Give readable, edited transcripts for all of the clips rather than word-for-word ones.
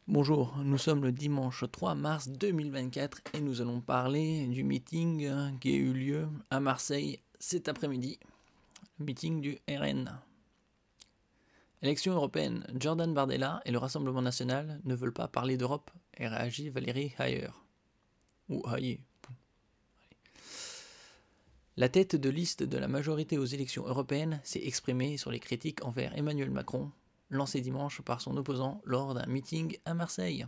Bonjour, nous sommes le dimanche 3 mars 2024 et nous allons parler du meeting qui a eu lieu à Marseille cet après-midi, le meeting du RN. Élection européenne, Jordan Bardella et le Rassemblement National ne veulent pas parler d'Europe et réagit Valérie Hayer. Ou Hayer. La tête de liste de la majorité aux élections européennes s'est exprimée sur les critiques envers Emmanuel Macron, lancé dimanche par son opposant lors d'un meeting à Marseille.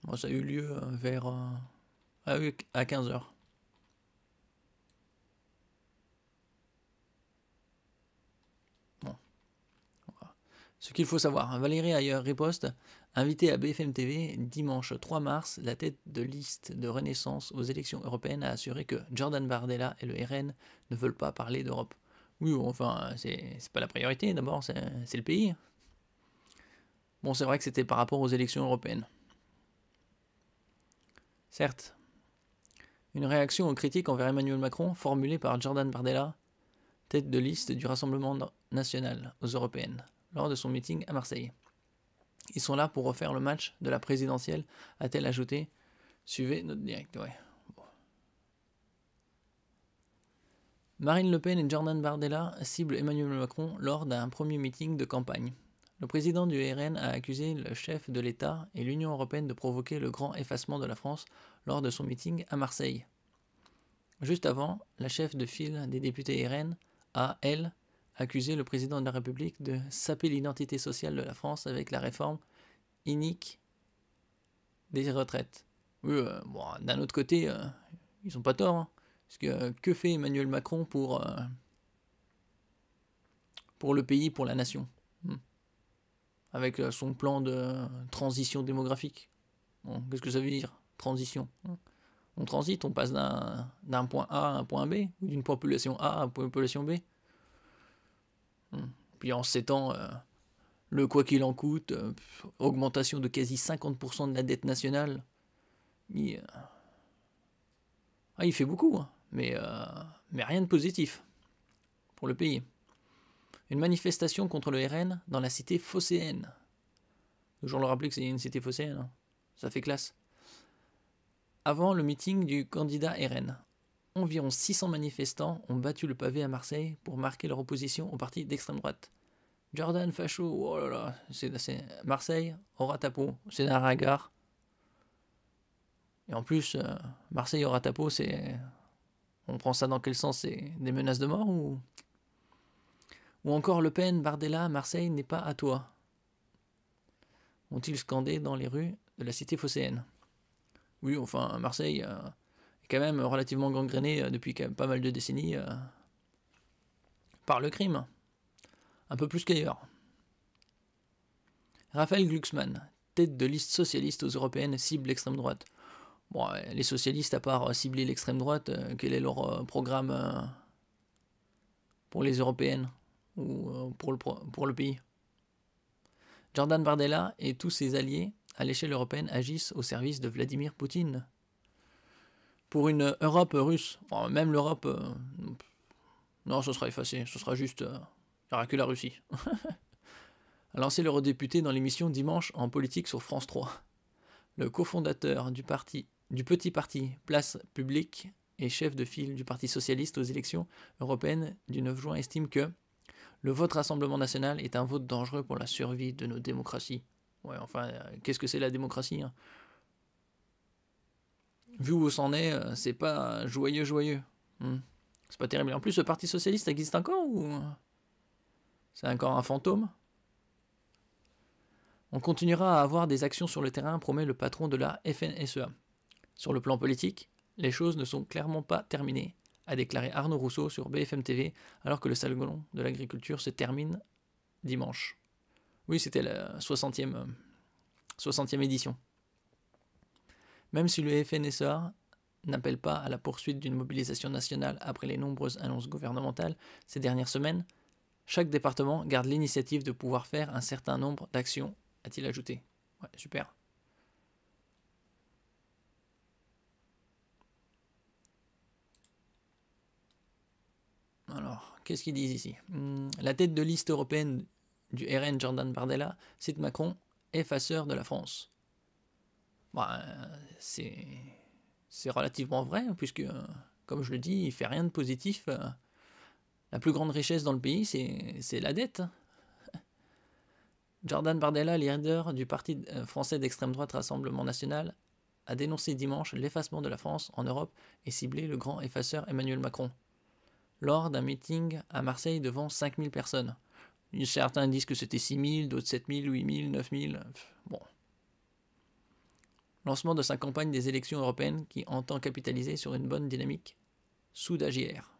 Bon, ça a eu lieu vers à 15h. Bon, voilà. Ce qu'il faut savoir, Valérie Ayer riposte, invitée à BFM TV dimanche 3 mars, la tête de liste de Renaissance aux élections européennes a assuré que Jordan Bardella et le RN ne veulent pas parler d'Europe. Oui, enfin, c'est pas la priorité, d'abord, c'est le pays. Bon, c'est vrai que c'était par rapport aux élections européennes. Certes, une réaction aux critiques envers Emmanuel Macron formulée par Jordan Bardella, tête de liste du Rassemblement national aux européennes, lors de son meeting à Marseille. Ils sont là pour refaire le match de la présidentielle, a-t-elle ajouté. Suivez notre direct, ouais. Bon. Marine Le Pen et Jordan Bardella ciblent Emmanuel Macron lors d'un premier meeting de campagne. Le président du RN a accusé le chef de l'État et l'Union européenne de provoquer le grand effacement de la France lors de son meeting à Marseille. Juste avant, la chef de file des députés RN a, elle, accusé le président de la République de saper l'identité sociale de la France avec la réforme inique des retraites. Oui, bon, d'un autre côté, ils sont pas tort. Hein, parce que fait Emmanuel Macron pour le pays, pour la nation avec son plan de transition démographique. Bon, qu'est-ce que ça veut dire, transition? On transite, on passe d'un point A à un point B, ou d'une population A à une population B. Puis en 7 ans, le quoi qu'il en coûte, augmentation de quasi 50% de la dette nationale. Il fait beaucoup, hein, mais rien de positif pour le pays. Une manifestation contre le RN dans la cité phocéenne. Toujours le rappeler que c'est une cité phocéenne, hein. Ça fait classe. Avant le meeting du candidat RN, environ 600 manifestants ont battu le pavé à Marseille pour marquer leur opposition au parti d'extrême droite. Jordan Facho, oh là là, c'est Marseille, aura tapo, c'est un regard. Et en plus, Marseille aura tapo, c'est. On prend ça dans quel sens? C'est des menaces de mort ou encore Le Pen, Bardella, Marseille n'est pas à toi, ont-ils scandé dans les rues de la cité phocéenne. Oui, enfin, Marseille est quand même relativement gangrénée depuis quand même pas mal de décennies par le crime. Un peu plus qu'ailleurs. Raphaël Glucksmann, tête de liste socialiste aux européennes, cible l'extrême droite. Bon, les socialistes, à part cibler l'extrême droite, quel est leur programme pour les européennes ou pour le pays? Jordan Bardella et tous ses alliés à l'échelle européenne agissent au service de Vladimir Poutine. Pour une Europe russe, bon, même l'Europe, non, ce sera effacé, ce sera juste, il n'y aura que la Russie. A lancé l'eurodéputé dans l'émission Dimanche en politique sur France 3. Le cofondateur du petit parti Place Publique et chef de file du Parti Socialiste aux élections européennes du 9 juin estime que le vote Rassemblement National est un vote dangereux pour la survie de nos démocraties. Ouais, enfin, qu'est-ce que c'est la démocratie, hein? Vu où c'en est, c'est pas joyeux. C'est pas terrible. En plus, le Parti Socialiste existe encore ou c'est encore un fantôme? On continuera à avoir des actions sur le terrain, promet le patron de la FNSEA. Sur le plan politique, les choses ne sont clairement pas terminées, a déclaré Arnaud Rousseau sur BFM TV, alors que le salon de l'agriculture se termine dimanche. Oui, c'était la 60e édition. Même si le FNSEA n'appelle pas à la poursuite d'une mobilisation nationale après les nombreuses annonces gouvernementales ces dernières semaines, chaque département garde l'initiative de pouvoir faire un certain nombre d'actions, a-t-il ajouté. Ouais, super. Alors, qu'est-ce qu'ils disent ici? La tête de liste européenne du RN Jordan Bardella cite Macron effaceur de la France. Bah, c'est relativement vrai, puisque, comme je le dis, il fait rien de positif. La plus grande richesse dans le pays, c'est la dette. Jordan Bardella, leader du parti français d'extrême droite Rassemblement National, a dénoncé dimanche l'effacement de la France en Europe et ciblé le grand effaceur Emmanuel Macron, lors d'un meeting à Marseille devant 5000 personnes. Certains disent que c'était 6000, d'autres 7000, 8000, 9000. Bon. Lancement de sa campagne des élections européennes qui entend capitaliser sur une bonne dynamique sous d'AGR.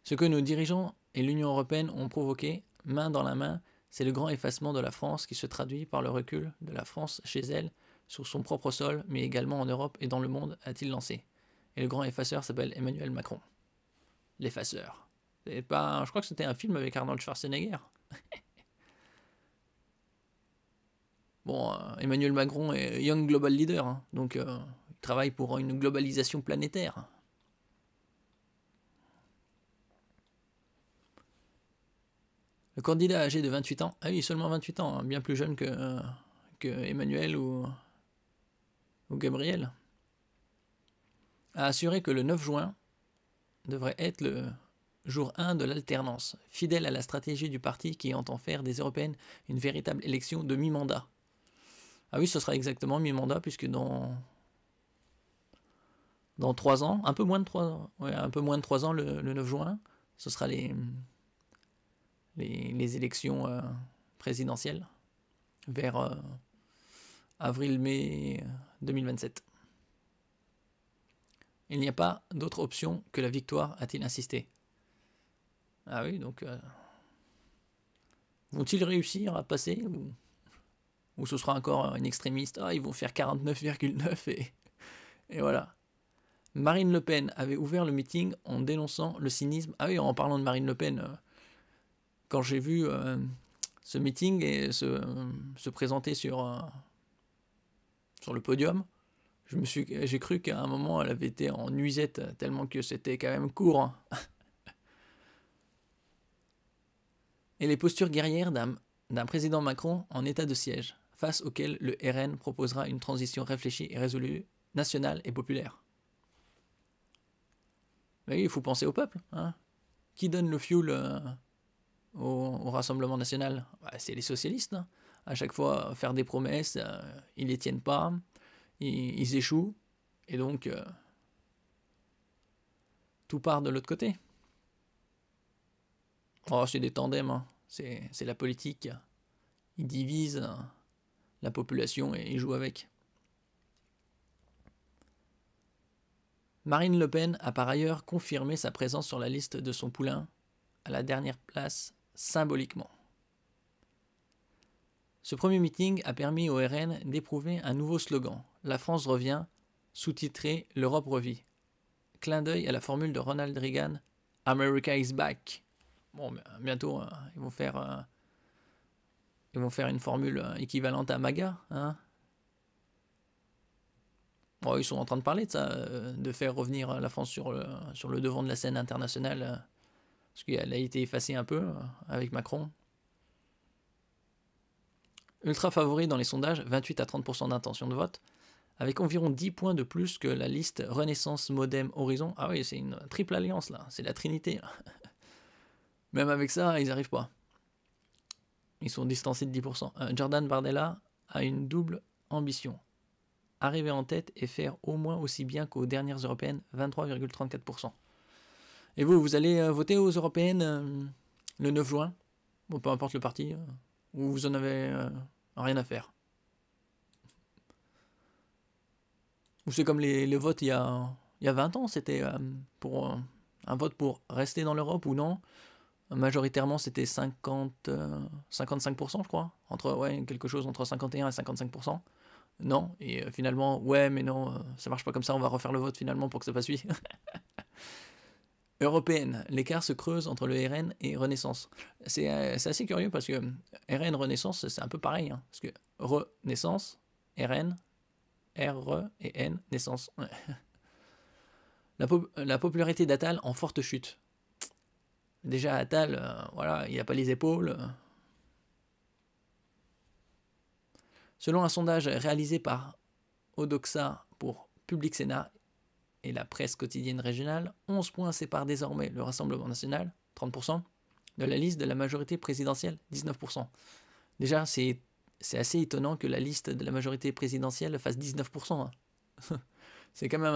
Ce que nos dirigeants et l'Union européenne ont provoqué, main dans la main, c'est le grand effacement de la France qui se traduit par le recul de la France chez elle, sur son propre sol, mais également en Europe et dans le monde, a-t-il lancé. Et le grand effaceur s'appelle Emmanuel Macron. L'effaceur. Je crois que c'était un film avec Arnold Schwarzenegger. Bon, Emmanuel Macron est Young Global Leader, hein, donc il travaille pour une globalisation planétaire. Le candidat âgé de 28 ans, ah oui, seulement 28 ans, hein, bien plus jeune que Emmanuel ou Gabriel, a assuré que le 9 juin devrait être le jour 1 de l'alternance, fidèle à la stratégie du parti qui entend faire des européennes une véritable élection de mi-mandat. Ah oui, ce sera exactement mi-mandat, puisque dans 3 ans, un peu moins de 3 ans, le 9 juin, ce sera les élections présidentielles vers avril-mai 2027. Il n'y a pas d'autre option que la victoire, a-t-il insisté. Ah oui, donc vont-ils réussir à passer ou ce sera encore un extrémiste? Ah, ils vont faire 49,9 et voilà. Marine Le Pen avait ouvert le meeting en dénonçant le cynisme. Ah oui, en parlant de Marine Le Pen, quand j'ai vu ce meeting et se présenter sur le podium, j'ai cru qu'à un moment elle avait été en nuisette tellement que c'était quand même court. Hein. Et les postures guerrières d'un président Macron en état de siège, face auquel le RN proposera une transition réfléchie et résolue, nationale et populaire. Mais oui, il faut penser au peuple. Hein. Qui donne le fuel au Rassemblement National? C'est les socialistes. Hein. À chaque fois, faire des promesses, ils les tiennent pas, ils échouent, et donc tout part de l'autre côté. Oh, c'est des tandems, hein. C'est la politique. Ils divisent la population et ils jouent avec. Marine Le Pen a par ailleurs confirmé sa présence sur la liste de son poulain, à la dernière place, symboliquement. Ce premier meeting a permis au RN d'éprouver un nouveau slogan, La France revient, sous-titré L'Europe revit. Clin d'œil à la formule de Ronald Reagan, America is back. Bon, bientôt, ils vont faire une formule équivalente à MAGA. Hein. Bon, ils sont en train de parler de ça, de faire revenir la France sur le devant de la scène internationale, parce qu'elle a été effacée un peu avec Macron. Ultra favori dans les sondages, 28 à 30% d'intention de vote, avec environ 10 points de plus que la liste Renaissance, Modem, Horizon. Ah oui, c'est une triple alliance là, c'est la Trinité. Là. Même avec ça, ils n'arrivent pas. Ils sont distancés de 10%. Jordan Bardella a une double ambition. Arriver en tête et faire au moins aussi bien qu'aux dernières européennes, 23,34%. Et vous allez voter aux européennes le 9 juin, bon, peu importe le parti, ou vous en avez rien à faire. Ou c'est comme les votes il y a 20 ans, c'était pour un vote pour rester dans l'Europe ou non. Majoritairement, c'était 55%, je crois. Quelque chose entre 51 et 55%. Non, et finalement, ouais, mais non, ça marche pas comme ça, on va refaire le vote finalement pour que ça passe oui. Européenne, l'écart se creuse entre le RN et Renaissance. C'est assez curieux parce que RN, Renaissance, c'est un peu pareil. Hein, parce que Renaissance, RN, RE et N, naissance. La popularité d'Attal en forte chute. Déjà, Attal, voilà, il n'a pas les épaules. Selon un sondage réalisé par Odoxa pour Public Sénat et la presse quotidienne régionale, 11 points séparent désormais le Rassemblement national, 30%, de la liste de la majorité présidentielle, 19%. Déjà, c'est assez étonnant que la liste de la majorité présidentielle fasse 19%. Hein. C'est quand même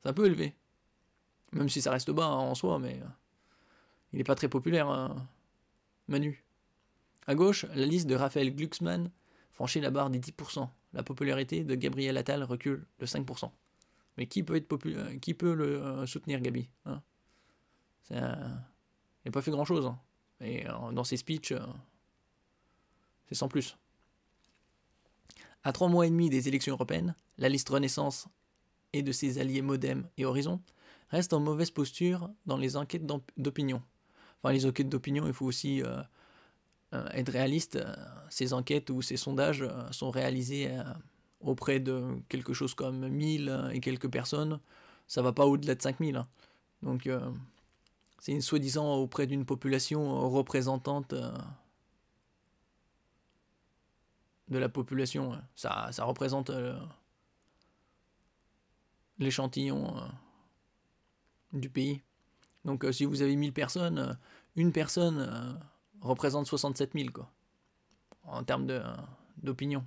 c'est un peu élevé. Même si ça reste bas en soi, mais il n'est pas très populaire, Manu. À gauche, la liste de Raphaël Glucksmann franchit la barre des 10%. La popularité de Gabriel Attal recule de 5%. Mais qui peut le soutenir, Gabi, hein? Il n'a pas fait grand-chose. Hein. Et dans ses speeches, c'est sans plus. À 3 mois et demi des élections européennes, la liste Renaissance et de ses alliés Modem et Horizon reste en mauvaise posture dans les enquêtes d'opinion. Enfin, les enquêtes d'opinion, il faut aussi être réaliste. Ces enquêtes ou ces sondages sont réalisés auprès de quelque chose comme 1000 et quelques personnes. Ça va pas au-delà de 5000. Hein. Donc, c'est une soi-disant auprès d'une population représentante de la population. Ça représente l'échantillon du pays. Donc si vous avez 1000 personnes, une personne représente 67 000 quoi, en termes d'opinion.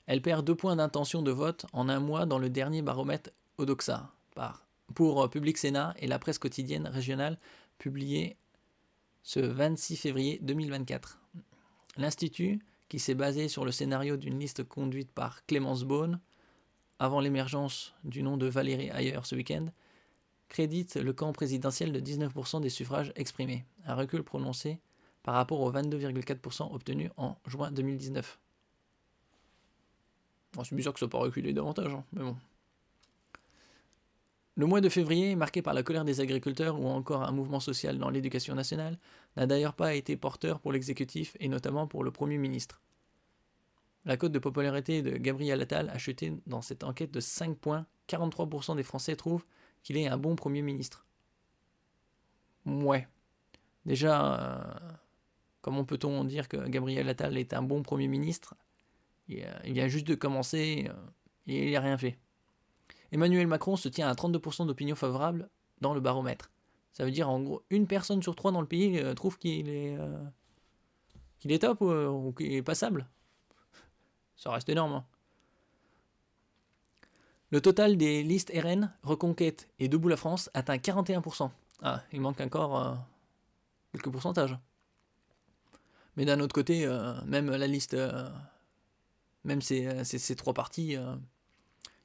Elle perd 2 points d'intention de vote en un mois dans le dernier baromètre Odoxa pour Public Sénat et la presse quotidienne régionale publiée ce 26 février 2024. L'Institut, qui s'est basé sur le scénario d'une liste conduite par Clémence Beaune, avant l'émergence du nom de Valérie Ayer ce week-end, crédite le camp présidentiel de 19% des suffrages exprimés, un recul prononcé par rapport aux 22,4% obtenus en juin 2019. Bon, c'est bizarre que ça n'a pas reculé davantage, hein, mais bon. Le mois de février, marqué par la colère des agriculteurs ou encore un mouvement social dans l'éducation nationale, n'a d'ailleurs pas été porteur pour l'exécutif et notamment pour le Premier ministre. La cote de popularité de Gabriel Attal a chuté dans cette enquête de 5 points. 43% des Français trouvent qu'il est un bon Premier ministre. Ouais. Déjà, comment peut-on dire que Gabriel Attal est un bon Premier ministre ? Il vient juste de commencer et il n'a rien fait. Emmanuel Macron se tient à 32% d'opinion favorable dans le baromètre. Ça veut dire en gros, une personne sur 3 dans le pays trouve qu'il est top ou qu'il est passable. Ça reste énorme. Hein. Le total des listes RN, Reconquête et Debout la France atteint 41%. Ah, il manque encore quelques pourcentages. Mais d'un autre côté, même la liste, même ces 3 partis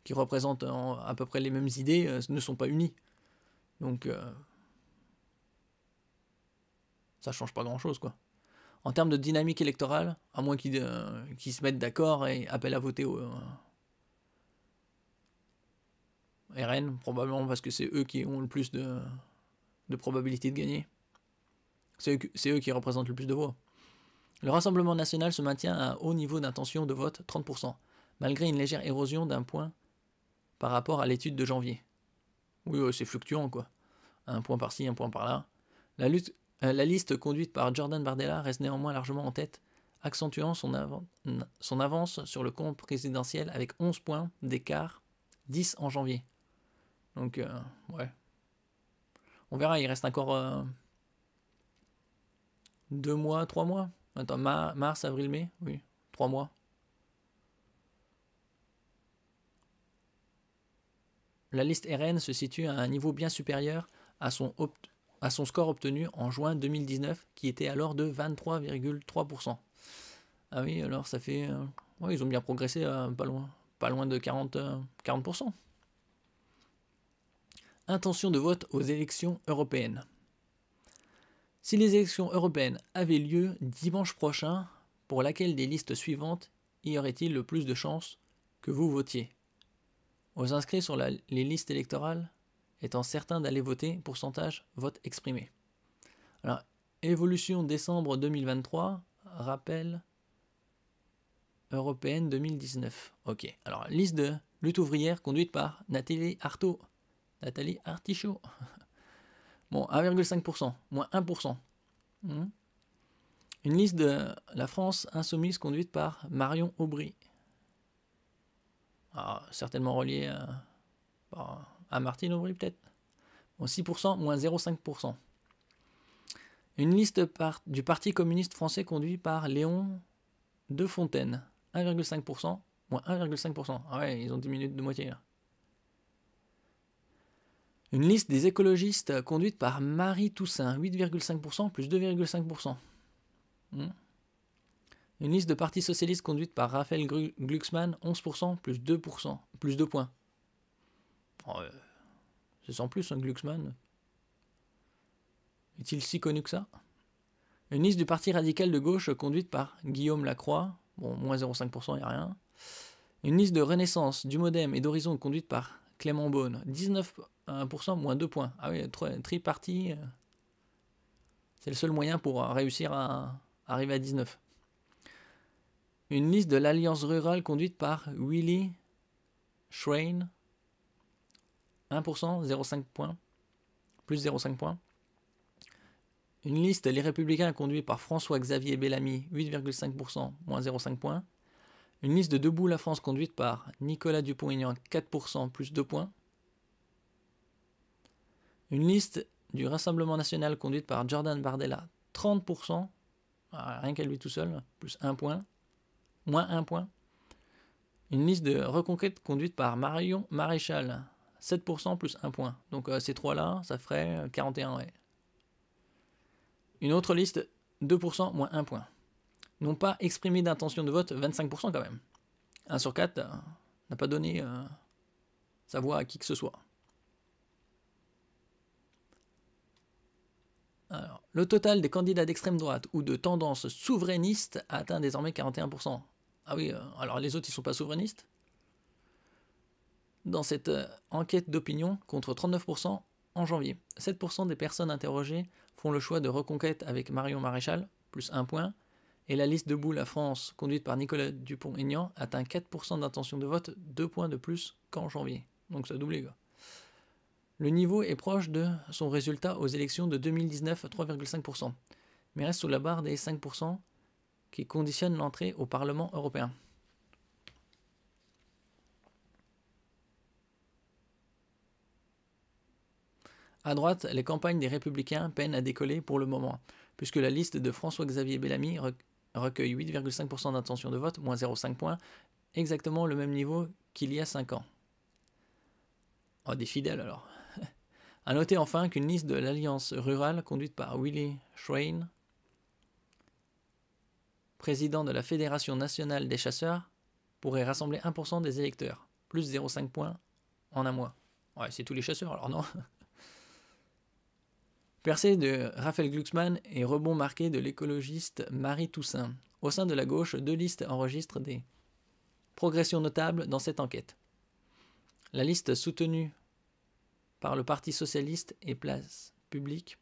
qui représentent à peu près les mêmes idées ne sont pas unis. Donc, ça change pas grand-chose, quoi. En termes de dynamique électorale, à moins qu'ils se mettent d'accord et appellent à voter au RN, probablement parce que c'est eux qui ont le plus de probabilité de gagner. C'est eux qui représentent le plus de voix. Le Rassemblement national se maintient à un haut niveau d'intention de vote, 30%, malgré une légère érosion d'un point par rapport à l'étude de janvier. Oui, c'est fluctuant, quoi. Un point par-ci, un point par-là. La liste conduite par Jordan Bardella reste néanmoins largement en tête, accentuant son avance sur le compte présidentiel avec 11 points d'écart, 10 en janvier. Donc, ouais. On verra, il reste encore 2 mois, 3 mois. Attends, mars, avril, mai, oui, 3 mois. La liste RN se situe à un niveau bien supérieur à son score obtenu en juin 2019, qui était alors de 23,3%. Ah oui, alors ça fait... ouais, ils ont bien progressé, pas loin de 40%. Intention de vote aux élections européennes. Si les élections européennes avaient lieu dimanche prochain, pour laquelle des listes suivantes y aurait-il le plus de chances que vous votiez ? Aux inscrits sur les listes électorales étant certains d'aller voter, pourcentage vote exprimé. Alors, évolution décembre 2023, rappel européenne 2019. Ok, alors liste Lutte ouvrière conduite par Nathalie Artichaut. Bon, 1,5%, moins 1%. Une liste de la France insoumise conduite par Marion Aubry. Ah, certainement relié à Martine Aubry, peut-être. Bon, 6%, moins 0,5%. Une liste du Parti communiste français conduit par Léon De Fontaine. 1,5%, moins 1,5%. Ah ouais, ils ont diminué de moitié là. Une liste des écologistes conduite par Marie Toussaint. 8,5%, plus 2,5%. Une liste de partis socialistes conduite par Raphaël Glucksmann, 11%, plus 2%, plus 2 points. Oh, c'est sans plus, un Glucksmann. Est-il si connu que ça? Une liste du parti radical de gauche conduite par Guillaume Lacroix, bon, moins 0,5%, il n'y a rien. Une liste de Renaissance, du Modem et d'Horizon conduite par Clément Beaune, 19%, moins 2 points. Ah oui, tripartie, c'est le seul moyen pour réussir à arriver à 19. Une liste de l'Alliance rurale conduite par Willy Schrein, 1%, 0,5 points, plus 0,5 points. Une liste Les Républicains conduite par François-Xavier Bellamy, 8,5%, moins 0,5 points. Une liste de Debout la France conduite par Nicolas Dupont-Aignan, 4%, plus 2 points. Une liste du Rassemblement National conduite par Jordan Bardella, 30%, rien qu'à lui tout seul, plus 1 point, moins 1 point. Une liste de Reconquête conduite par Marion Maréchal, 7%, plus 1 point. Donc ces trois-là, ça ferait 41, ouais. Une autre liste, 2%, moins 1 point. N'ont pas exprimé d'intention de vote, 25% quand même. 1 sur 4 n'a pas donné sa voix à qui que ce soit. Alors, le total des candidats d'extrême droite ou de tendance souverainiste a atteint désormais 41%. Ah oui, alors les autres, ils ne sont pas souverainistes. Dans cette enquête d'opinion, contre 39% en janvier. 7% des personnes interrogées font le choix de Reconquête avec Marion Maréchal, plus 1 point. Et la liste Debout la France, conduite par Nicolas Dupont-Aignan, atteint 4% d'intention de vote, 2 points de plus qu'en janvier. Donc ça a doublé, quoi. Le niveau est proche de son résultat aux élections de 2019, 3,5%, mais reste sous la barre des 5% qui conditionnent l'entrée au Parlement européen. À droite, les campagnes des Républicains peinent à décoller pour le moment, puisque la liste de François-Xavier Bellamy recueille 8,5% d'intention de vote, moins 0,5 points, exactement le même niveau qu'il y a 5 ans. Oh, des fidèles alors. A noter enfin qu'une liste de l'Alliance rurale conduite par Willy Schrein, président de la Fédération nationale des chasseurs, pourrait rassembler 1% des électeurs, plus 0,5 points en un mois. Ouais, c'est tous les chasseurs alors non. Percée de Raphaël Glucksmann et rebond marqué de l'écologiste Marie Toussaint. Au sein de la gauche, 2 listes enregistrent des progressions notables dans cette enquête. La liste soutenue par le Parti socialiste et Place publique,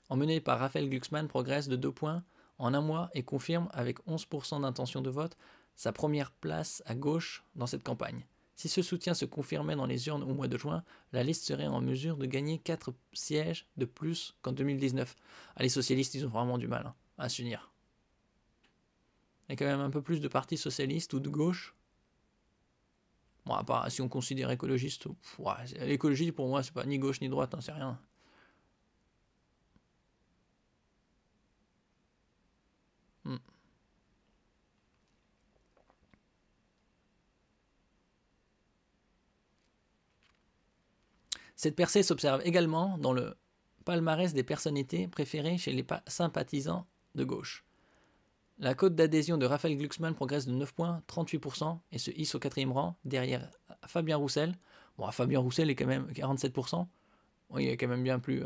emmenée par Raphaël Glucksmann, progresse de 2 points en un mois et confirme avec 11% d'intention de vote sa première place à gauche dans cette campagne. Si ce soutien se confirmait dans les urnes au mois de juin, la liste serait en mesure de gagner 4 sièges de plus qu'en 2019. Ah, les socialistes, ils ont vraiment du mal à s'unir. Il y a quand même un peu plus de partis socialistes ou de gauche. Bon, à part si on considère écologiste, l'écologie pour moi c'est pas ni gauche ni droite, c'est rien. Cette percée s'observe également dans le palmarès des personnalités préférées chez les sympathisants de gauche. La cote d'adhésion de Raphaël Glucksmann progresse de 9 points, 38%, et se hisse au 4e rang, derrière Fabien Roussel. Bon, Fabien Roussel est quand même 47%. Bon, il est quand même bien plus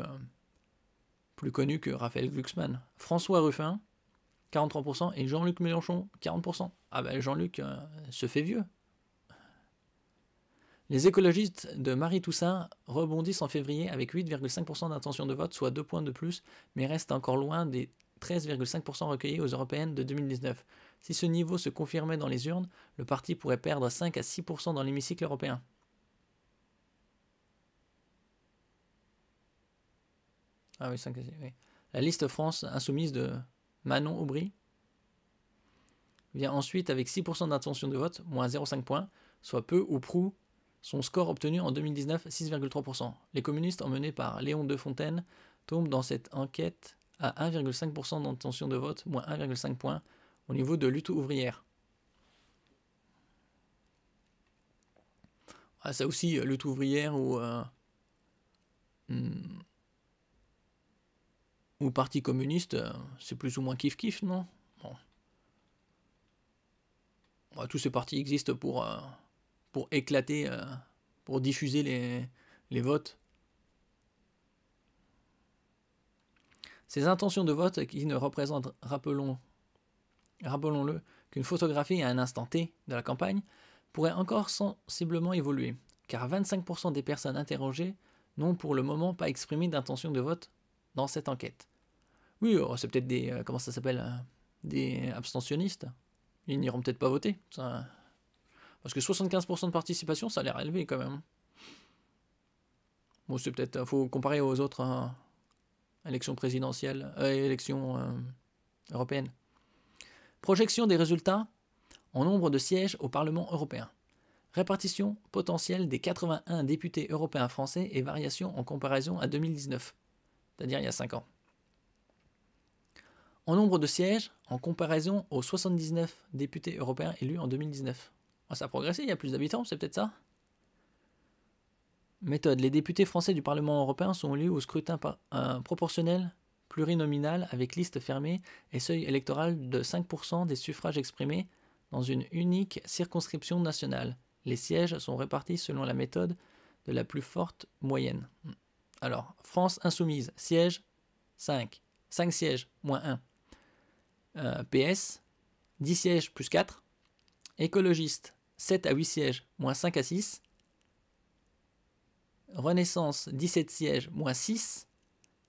connu que Raphaël Glucksmann. François Ruffin, 43%, et Jean-Luc Mélenchon, 40%. Ah ben Jean-Luc se fait vieux. Les écologistes de Marie Toussaint rebondissent en février avec 8,5% d'intention de vote, soit 2 points de plus, mais restent encore loin des 13,5% recueillis aux européennes de 2019. Si ce niveau se confirmait dans les urnes, le parti pourrait perdre 5 à 6% dans l'hémicycle européen. Ah oui, 5 à 6, oui. La liste France insoumise de Manon Aubry vient ensuite avec 6% d'intention de vote, moins 0,5 points, soit peu ou prou son score obtenu en 2019, 6,3%. Les communistes, emmenés par Léon de Fontaine, tombent dans cette enquête à 1,5% d'intention de vote, moins 1,5 points, au niveau de lutte ouvrière. Ah, ça aussi, lutte ouvrière ou parti communiste, c'est plus ou moins kiff-kiff, non? Bon. Ouais, tous ces partis existent pour éclater, pour diffuser les votes. Ces intentions de vote qui ne représentent, rappelons-le, qu'une photographie à un instant T de la campagne, pourraient encore sensiblement évoluer, car 25% des personnes interrogées n'ont pour le moment pas exprimé d'intention de vote dans cette enquête. Oui, c'est peut-être des, comment ça s'appelle, des abstentionnistes. Ils n'iront peut-être pas voter. Ça... Parce que 75% de participation, ça a l'air élevé quand même. Bon, c'est peut-être, faut comparer aux autres élections présidentielles, élections européennes. Projection des résultats en nombre de sièges au Parlement européen. Répartition potentielle des 81 députés européens français et variation en comparaison à 2019, c'est-à-dire il y a 5 ans. En nombre de sièges, en comparaison aux 79 députés européens élus en 2019. Ça a progressé, il y a plus d'habitants, c'est peut-être ça? Méthode. Les députés français du Parlement européen sont élus au scrutin proportionnel plurinominal avec liste fermée et seuil électoral de 5% des suffrages exprimés dans une unique circonscription nationale. Les sièges sont répartis selon la méthode de la plus forte moyenne. Alors, France insoumise, siège 5. 5 sièges, moins 1. PS, 10 sièges plus 4. Écologiste, 7 à 8 sièges, moins 5 à 6. Renaissance, 17 sièges, moins 6.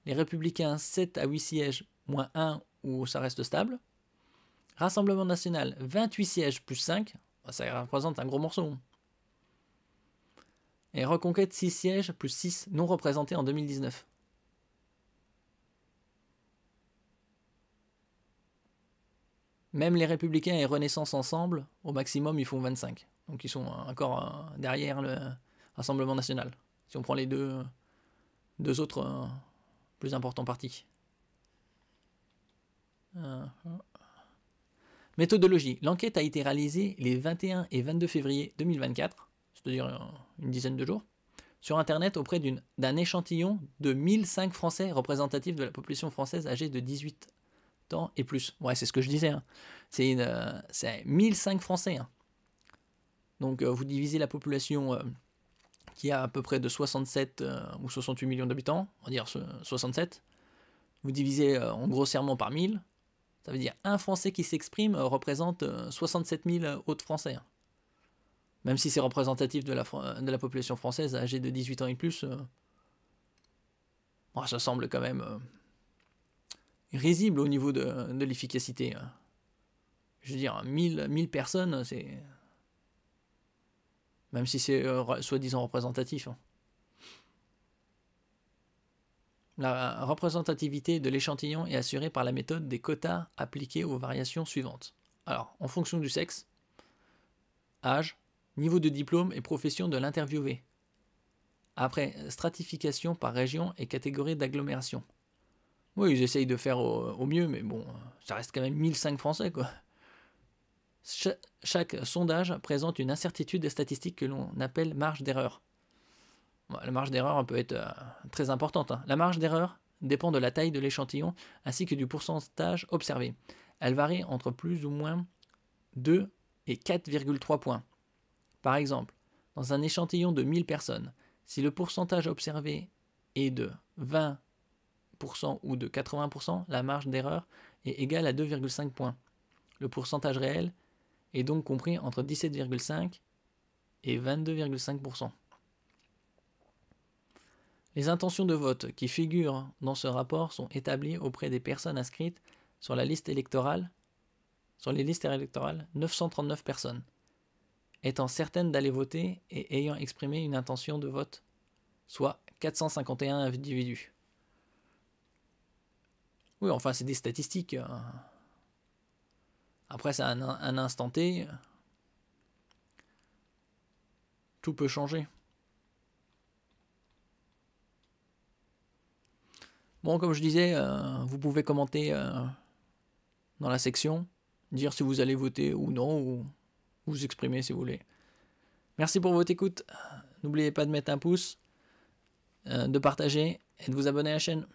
Les Républicains, 7 à 8 sièges, moins 1, où ça reste stable. Rassemblement national, 28 sièges, plus 5. Ça représente un gros morceau. Et Reconquête, 6 sièges, plus 6, non représentés en 2019. Même les Républicains et Renaissance ensemble, au maximum, ils font 25. Donc ils sont encore derrière le Rassemblement national. Si on prend les deux autres plus importants partis. Méthodologie. L'enquête a été réalisée les 21 et 22 février 2024, c'est-à-dire une dizaine de jours, sur Internet auprès d'un échantillon de 1005 Français représentatifs de la population française âgée de 18 ans et plus. Ouais, c'est ce que je disais. Hein. C'est 1005 Français. Hein. Donc vous divisez la population qui a à peu près de 67 ou 68 millions d'habitants, on va dire 67. Vous divisez grossièrement par 1000. Ça veut dire un Français qui s'exprime représente 67 000 autres Français. Hein. Même si c'est représentatif de la population française âgée de 18 ans et plus, ça semble quand même risible au niveau de l'efficacité. Je veux dire, 1000 personnes, c'est... Même si c'est soi-disant représentatif. Hein. La représentativité de l'échantillon est assurée par la méthode des quotas appliqués aux variations suivantes. Alors, en fonction du sexe, âge, niveau de diplôme et profession de l'interviewé. Après, stratification par région et catégorie d'agglomération. Oui, ils essayent de faire au mieux, mais bon, ça reste quand même 1005 Français, quoi. Chaque sondage présente une incertitude des statistiques que l'on appelle marge d'erreur. La marge d'erreur peut être très importante. Hein. La marge d'erreur dépend de la taille de l'échantillon ainsi que du pourcentage observé. Elle varie entre plus ou moins 2 et 4,3 points. Par exemple, dans un échantillon de 1000 personnes, si le pourcentage observé est de 20% ou de 80%, la marge d'erreur est égale à 2,5 points. Le pourcentage réel est donc compris entre 17,5 et 22,5%. Les intentions de vote qui figurent dans ce rapport sont établies auprès des personnes inscrites sur la liste électorale, sur les listes électorales, 939 personnes, étant certaines d'aller voter et ayant exprimé une intention de vote, soit 451 individus. Oui, enfin, c'est des statistiques. Après, c'est un instant T. Tout peut changer. Bon, comme je disais, vous pouvez commenter dans la section, dire si vous allez voter ou non, ou vous exprimer si vous voulez. Merci pour votre écoute. N'oubliez pas de mettre un pouce, de partager et de vous abonner à la chaîne.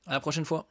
À la prochaine fois.